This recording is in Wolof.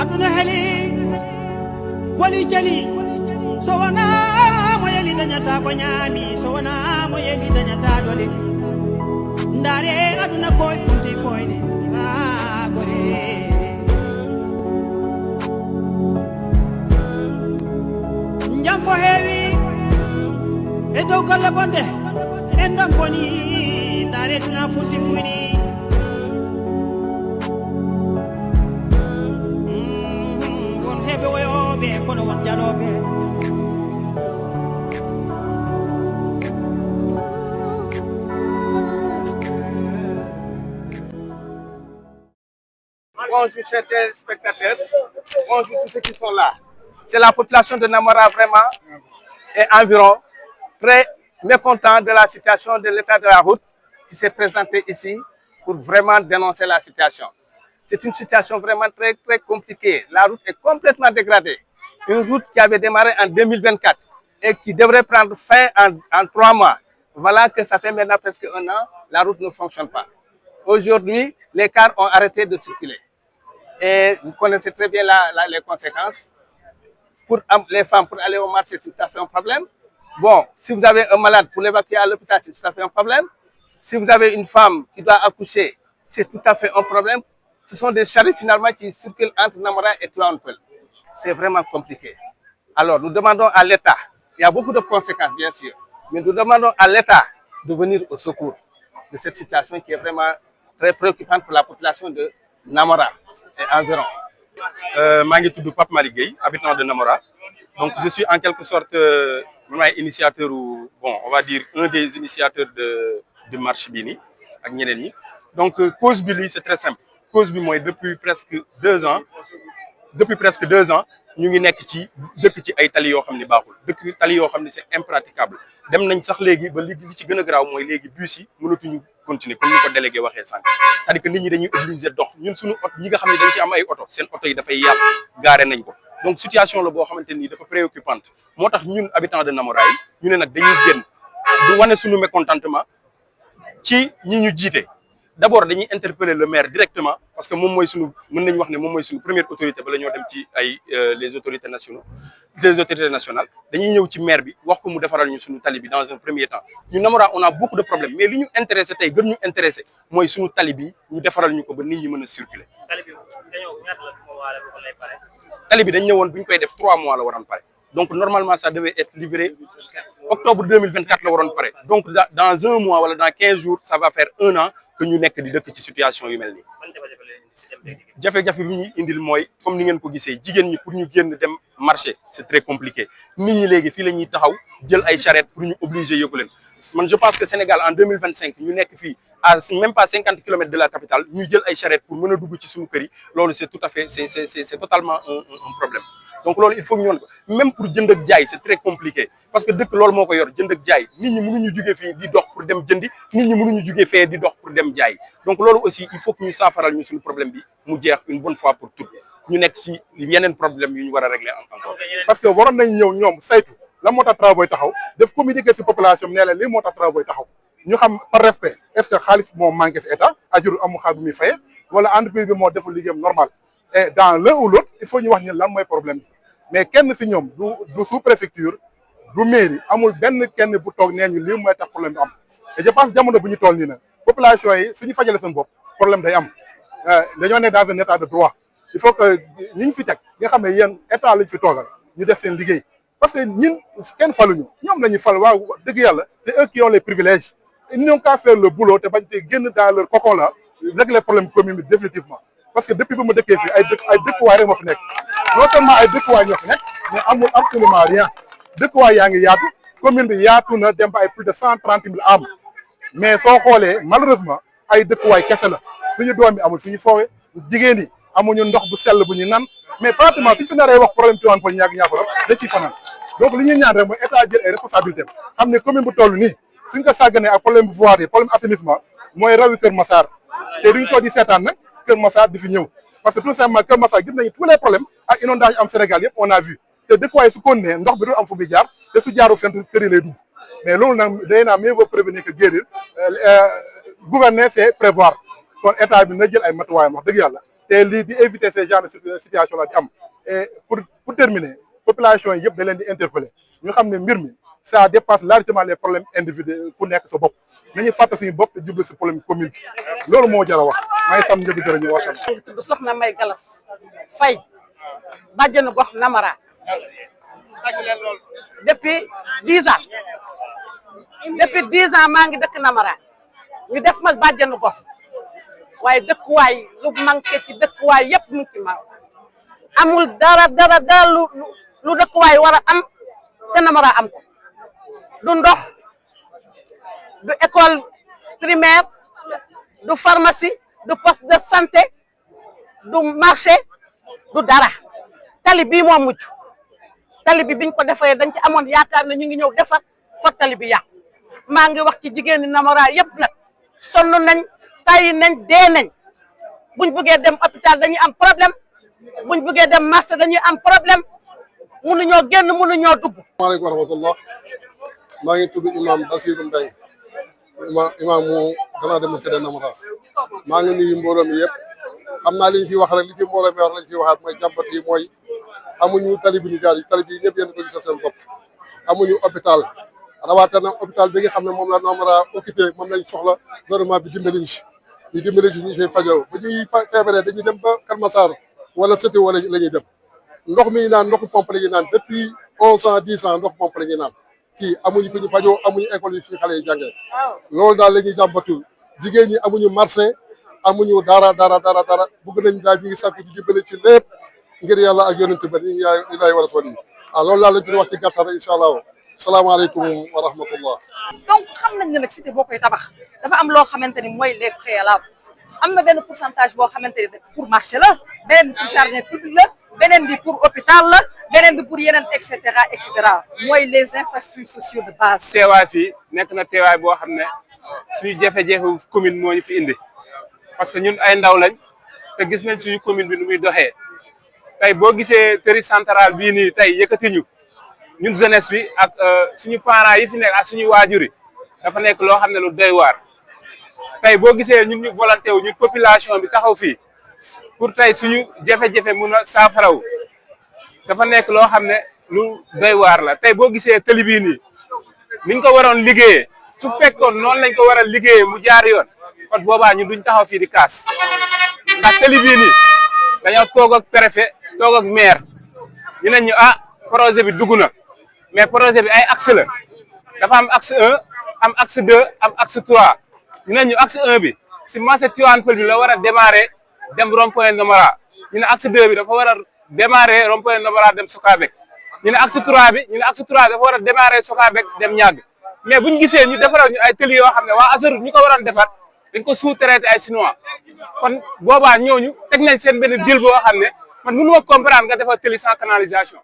aduna heli wali jali so wana mo yeli dañata ko ñaami so wana mo yeli dañata dole ndare aduna koy funti foyde gore njampo heewi e dow golle bonde en dam boni ndare tuna funti fuyni won heɓe woyoɓe kono won jaloɓe Bonjour chers téléspectateurs, bonjour tous ceux qui sont là. C'est la population de Namora vraiment et environ très mécontent de la situation de l'état de la route qui s'est présenté ici pour vraiment dénoncer la situation. C'est une situation vraiment très compliquée. La route est complètement dégradée. Une route qui avait démarré en 2024 et qui devrait prendre fin en 3 mois. Voilà que ça fait maintenant presque 1 an, la route ne fonctionne pas. Aujourd'hui, les cars ont arrêté de circuler. Et vous connaissez très bien les conséquences. Pour les femmes, pour aller au marché, c'est tout à fait un problème. Bon, si vous avez un malade, pour l'évacuer à l'hôpital, c'est tout à fait un problème. Si vous avez une femme qui doit accoucher, c'est tout à fait un problème. Ce sont des charrettes finalement qui circulent entre Namora et Tlaonpel. C'est vraiment compliqué. Alors, nous demandons à l'État, il y a beaucoup de conséquences bien sûr, mais nous demandons à l'État de venir au secours de cette situation qui est vraiment très préoccupante pour la population de Namora et environ. maa ngi tudd Pape Malick Gueye, habitant de Namora. Donc je suis en quelque sorte initiateur ou bon on va dire un des initiateurs de marche bii nii ak ñeneen ñi. Donc cause bi lii c'est très simple. Cause bi mooy depuis presque 2 ans ñu ngi nekk ci dëkk ci ay tali yoo xam ne baaxul dëkk tali yoo xam ne c'est impraticable dem nañ sax léegi ba li ci gën a garaaw mooy léegi bus yi mënatuñu continuer comme ni ko délégué waxee sànq c'est-à-dire que nit ñi dañuy obligé dox ñun suñu oto ñi nga xam ne dañ ci am ay oto seen oto yi dafay yàqu gaare nañ ko donc situation la boo xamante ni dafa préoccupante moo tax ñun habitants de Namora yi ñu ne nag dañuy génn du wane suñu mécontentement ci ñi ñu jiite d'abord dañuy interpeller le maire directement parce que moom mooy suñu mën nañu wax ne moom mooy suñu première autorité bala ñoo dem ci ay les autorités nationales dañuy ñëw ci maire bi wax ko mu defaral ñu suñu tali bi dans un premier temps ñu Namora on a beaucoup de problèmes mais li ñu intéressé tey gën ñu intéressé mooy suñu tali bi ñu defaral ñu ko ba nit ñi mën a circuler. tali bi dañ ñëwoon bu ñu koy def 3 mois la waroon pare donc normalement ça devait être livré octobre 2024 la waroon pare donc dans 1 mois wala dans 15 jours ça va faire 1 an que ñu nekk di dëkk ci situation yu mel nii. jafe-jafe bi ñuy indil mooy comme ni ngeen ko gisee jigéen ñi pour ñu génn dem marché c'est très compliqué nit ñi léegi fii la ñuy taxaw jël ay charrette pour ñu obligé yóbbu leen man je pense que Sénégal en 2025 ñu nekk fii à même pas 50 kilomètres de la capitale ñu jël ay charrette pour mën a dugg ci suñu kër yi loolu c'est tout à fait c'est totalement un problème. donc loolu il faut ñu ñoon ko même pour jënd ak jaay c'est très compliqué parce que dëkk loolu moo ko yor jënd ak jaay nit ñi mënuñu jugee fii di dox pour dem jëndi nit ñi mënuñu jugee fee di dox pour dem jaay donc loolu aussi il faut que ñu saafaral ñu suñu problème bi mu jeex une bonne fois pour toutes ñu nekk ci yeneen problème yu ñu war a régler encore. parce que waroon nañ ñëw ñoom saytu la moo tax travaux yi taxaw def communiquer ci population bi ne la lii moo tax travaux yi taxaw ñu xam par respect est-ce que xaalis moo manqué ci état ajur amul xaalis bu muy fayee wala entreprise bi moo deful liggéeyam normal et dans l'un ou l'autre il faut ñu wax ñu lan mooy problème bi mais kenn ci ñoom du sous-préfecture du mairie amul kenn bu toog nee ñu lii mooy tax problème bi am et je pense jamono bu ñu toll nii nag population yi suñu fajale seen bopp problème day am dañoo ne dans un état de droit il faut que ñi ñu fi teg nga xam ne yéen état lañ fi toogal ñu def seen liggéey parce que ñun kenn faluñu ñoom la ñuy fal waaw dëgg yàlla c'est eux qui ont les privilèges ils n'ont qu'à faire le boulot te bañ te génn dans leur cocon là régler problème commune bi définitivement parce que depuis ba ma dëkkee fii ay dëkkuwaay rek moo fi nekk non seulement ay dëkkuwaay ñoo fi nekk mais amul absolument rien dëkkuwaay yaa ngi yaatu commune bi yaatu na dem ba ay plus de 130 000 âmes mais soo xoolee malheureusement ay dëkkuwaay kese la suñu doom bi amul suñu foowee jigéen ñi amuñu ndox bu sell bu ñu nan mais pratiquement suñu fi naree wax problème Tivaouane Peulh ñàkk-ñàkk dañ ciy fanaan donc li ñuy ñaan rek mooy état jël ay responsabilités xam ne commune bu toll nii suñ ko sàgganee ak problème bu voirie yi problème assainissement mooy rawi Kër Massar te duñ ko di seetaan nag Kër Massar di fi ñëw parce que tout simplement Kër Massar gis nañu tous les problèmes ak inondation am Sénégal yëpp on a vu te dëkkuwaay su continuer ndox bi du am fu muy jaar te su jaaru fenn kër yi lay dugg mais loolu nag day naa mieux vaut prévenir que guérir gouverner c'est prévoir kon état bi na jël ay matuwaayam wax dëgg yàlla te lii di éviter ces genres de situation là di am et pour terminer population yi yëpp da leen di interpeller ñu xam ne mbir mi ça dépasse largement les problèmes individuels ku nekk sa bopp nañu fàtte suñu bopp te jublu si problème commune bi loolu moo jar a wax may sam njëbi dara ñu waxal. tudd Soxna May Galas Faye bàjjenu gox Namara depuis 10 ans maa ngi dëkk Namara ñu def ma bàjjenu gox waaye dëkkuwaay lu manqué ci dëkkuwaay yëpp mu ngi ci ma amul dara lu dëkkuwaay war a am te Namara am ko du ndox du école primaire du pharmacie du poste de santé du marché du dara tali bii moo mujj tali bi biñ ko defaree dañ ci amoon yaakaar ne ñu ngi ñëw defar fa tali bi yàqu maa ngi wax ci jigéen ñi Namara yëpp nag sonn nañ tàyyi nañ dee nañ buñ bëggee dem hôpital dañuy am problème buñ bëggee dem marché dañuy am problème mënuñoo génn mënuñoo dugg. Maaleykum wa rahmatullah maa ngi tudd imam Bassirou Mbengue imam mu Grande Mosquée de Namara maa ngi nuyu mbooloo mi yëpp xam naa li ñu fi wax rek li ci mbooloo mi wax lañ fi waxaat mooy jàmbat yi mooy amuñu tali bi ñu jaar tali bi ñëpp yéen ko gisal seen bopp amuñu hôpital rawatina hôpital bi nga xam ne moom la Namara occupé moom lañ soxla gouvernement bi dimbali ñu see fajoo ba ñuy feebaree dañuy dem ba Kër Massar wala Sété wala la ñuy dem ndox mi ñu naan ndoxu pompe la ñuy naan depuis 11 ans 10 ans ndoxu pompe la ñuy naan fii amuñu fi ñu fajoo amuñu école yi fi xale yi jàngee loolu daal la ñuy jàmbatu jigéen ñi amuñu marché amuñu dara bëgg nañ daal ñu ngi sàkku ci dimbali ci lépp ngir yàlla ak yonent ba ñu ngi lay war a sori loolu daal lañ ci wax ci gàttal incha allah salaamaaleykum wa rahmatullah. donc xam nañ ne nag cité boo koy tabax dafa am loo xamante ni mooy les préalables am na benn pourcentage boo xamante ni pour marché la beneen bi pour jardin public la beneen bi pour hôpital la beneen bi pour yeneen et cetera mooy les infrastructures sociaux de base. teewaay fii nekk na teewaay boo xam ne suñu jafe-jafe commune moo ñu fi indi parce que ñun ay ndaw lañ te gis nañ suñu commune bi nu muy doxee tey boo gisee tëri central bii nii tey yëkkati ñu ñun jeunesse bi ak suñu parents yi fi nekk ak suñu waajur yi dafa nekk loo xam ne lu doy waar tey boo gisee ñun ñu volonté wu ñun population bi taxaw fii pour tey suñu jafe-jafe mun a saafaraw dafa nekk loo xam ne lu doy waar la tey boo gisee tëli bii nii niñ ko waroon liggéeyee su fekkoon noonu lañ ko war a liggéeyee mu jaar yoon kon boobaa ñun duñ taxaw fii di kaas ndax tëli bii nii dañoo toog ak préfet toog ak maire ñu ne ñu projet bi dugg na mais projet bi ay axe la dafa am axe 1 am axe 2 am axe 3 ñu ne ñu axe 1 bi si marché Tivaouane Peulh bi la war a démarrer dem rond-point Namara ñu ne axe 2 bi dafa war a démarrer rond-point Namara dem Sokabek ñu ne axe 3 bi ñu ne axe 3 dafa war a démarrer Sokabek dem Niague mais buñu gisee ñu defaral ñu ay tëli yoo xam ne waa ASEROUTE ñu ko waroon defar dañ ko sous-traité ay chinois kon boobaa ñooñu teg nañ seen benn deal boo xam ne man mënu ma comprendre nga defar tëli sans canalisation.